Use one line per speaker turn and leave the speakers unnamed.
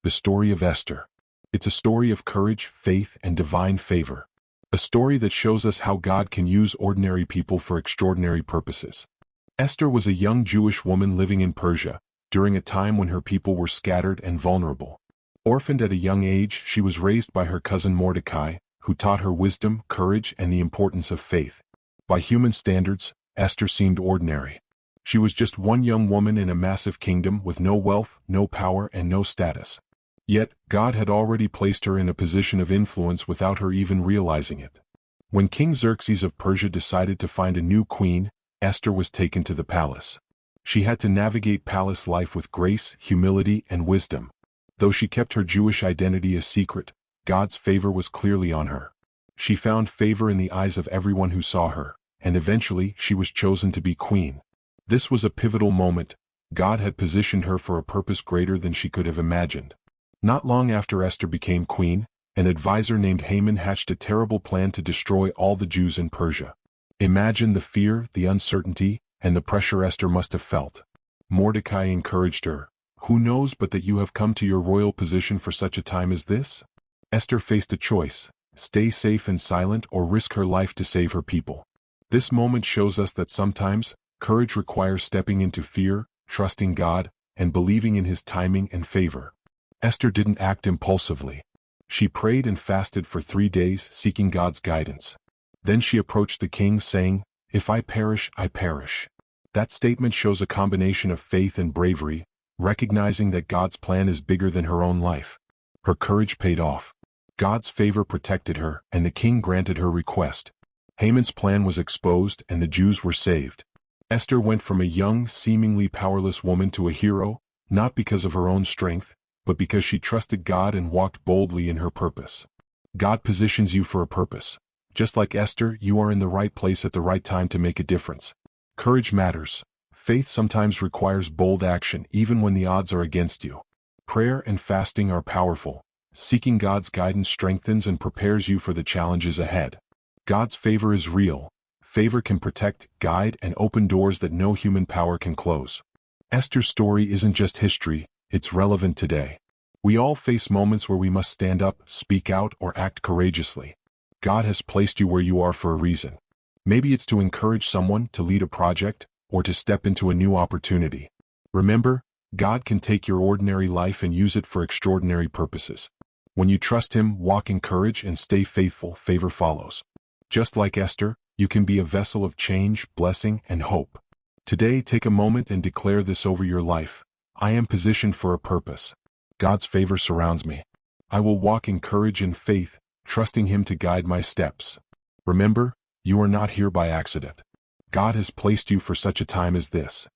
the story of Esther. It's a story of courage, faith, and divine favor. A story that shows us how God can use ordinary people for extraordinary purposes. Esther was a young Jewish woman living in Persia, during a time when her people were scattered and vulnerable. Orphaned at a young age, she was raised by her cousin Mordecai, who taught her wisdom, courage, and the importance of faith. By human standards, Esther seemed ordinary. She was just one young woman in a massive kingdom with no wealth, no power, and no status. Yet, God had already placed her in a position of influence without her even realizing it. When King Xerxes of Persia decided to find a new queen, Esther was taken to the palace. She had to navigate palace life with grace, humility, and wisdom. Though she kept her Jewish identity a secret, God's favor was clearly on her. She found favor in the eyes of everyone who saw her, and eventually she was chosen to be queen. This was a pivotal moment. God had positioned her for a purpose greater than she could have imagined. Not long after Esther became queen, an advisor named Haman hatched a terrible plan to destroy all the Jews in Persia. Imagine the fear, the uncertainty, and the pressure Esther must have felt. Mordecai encouraged her. "Who knows but that you have come to your royal position for such a time as this?" Esther faced a choice: stay safe and silent or risk her life to save her people. This moment shows us that sometimes, courage requires stepping into fear, trusting God, and believing in His timing and favor. Esther didn't act impulsively. She prayed and fasted for 3 days, seeking God's guidance. Then she approached the king, saying, "If I perish, I perish." That statement shows a combination of faith and bravery, recognizing that God's plan is bigger than her own life. Her courage paid off. God's favor protected her, and the king granted her request. Haman's plan was exposed, and the Jews were saved. Esther went from a young, seemingly powerless woman to a hero, not because of her own strength, but because she trusted God and walked boldly in her purpose. God positions you for a purpose. Just like Esther, you are in the right place at the right time to make a difference. Courage matters. Faith sometimes requires bold action even when the odds are against you. Prayer and fasting are powerful. Seeking God's guidance strengthens and prepares you for the challenges ahead. God's favor is real. Favor can protect, guide, and open doors that no human power can close. Esther's story isn't just history, it's relevant today. We all face moments where we must stand up, speak out, or act courageously. God has placed you where you are for a reason. Maybe it's to encourage someone, to lead a project, or to step into a new opportunity. Remember, God can take your ordinary life and use it for extraordinary purposes. When you trust Him, walk in courage, and stay faithful, favor follows. Just like Esther, you can be a vessel of change, blessing, and hope. Today, take a moment and declare this over your life. I am positioned for a purpose. God's favor surrounds me. I will walk in courage and faith, trusting Him to guide my steps. Remember, you are not here by accident. God has placed you for such a time as this.